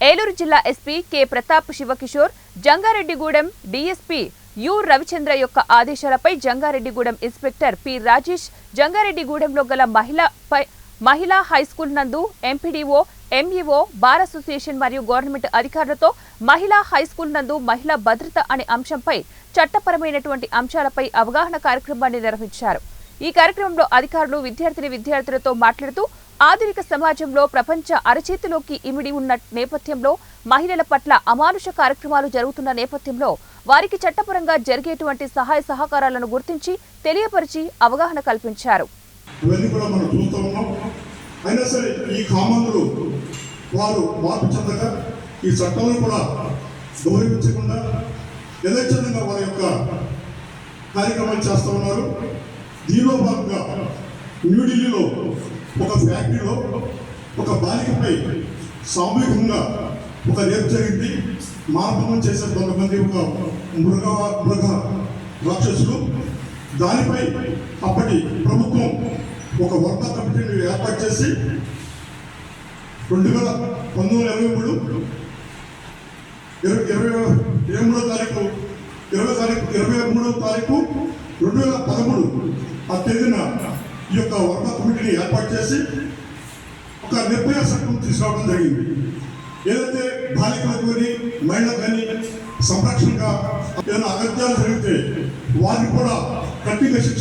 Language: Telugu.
ఏలూరు జిల్లా SP K Pratap Shiva Kishore Jangareddygudem DSP you Ravichandra యొక్క ఆదేశాలపై జంగారెడ్డిగూడెం ఇన్స్పెక్టర్ పి రాజేష్ జంగారెడ్డిగూడెంలో గల మహిళా హైస్కూల్ నందు ఎంపీడీఓ ఎంఈఓ బార్ అసోసియేషన్ మరియు గవర్నమెంట్ అధికారులతో మహిళా హైస్కూల్ నందు మహిళా భద్రత అనే అంశంపై చట్టపరమైనటువంటి అంశాలపై అవగాహన కార్యక్రమాన్ని నిర్వహించారు. ఈ కార్యక్రమంలో అధికారులు విద్యార్థులతో మాట్లాడుతూ ఆధునిక సమాజంలో ప్రపంచ అరచేతిలోకి ఇమిడి ఉన్న నేపథ్యంలో మహిళల పట్ల అమానుష కార్యక్రమాలు జరుగుతున్న నేపథ్యంలో వారికి చట్టపరంగా జరిగేటువంటి సహాయ సహకారాలను గుర్తించి తెలియపరిచి అవగాహన కల్పించారు. అయినా సరే ఈ కామన్లు వారు మార్పు చెందక ఈ చట్టాలను కూడా గౌరవించకుండా యథేచ్ఛంగా వారి యొక్క కార్యక్రమాలు చేస్తూ ఉన్నారు. దీనిలో భాగంగా న్యూఢిల్లీలో ఒక ఫ్యాక్టరీలో ఒక బాలికపై సామూహికంగా ఒక రేపు జరిగింది. మానభంగం చేసే కొంతమంది ఒక మృగ రాక్షసులు. దానిపై అప్పటి ప్రభుత్వం ఒక వర్మ కమిటీని ఏర్పాటు చేసి 1923 2013 ఆ తేదీన ఈ యొక్క వర్మ కమిటీని ఏర్పాటు చేసి ఒక నిర్భయ చట్టం తీసుకురావడం జరిగింది. ఏదైతే బాలికలకు కానీ మహిళలకు కానీ సంరక్షణగా ఏదైనా అగత్యాలు జరిగితే వారికి కూడా కఠిన శిక్ష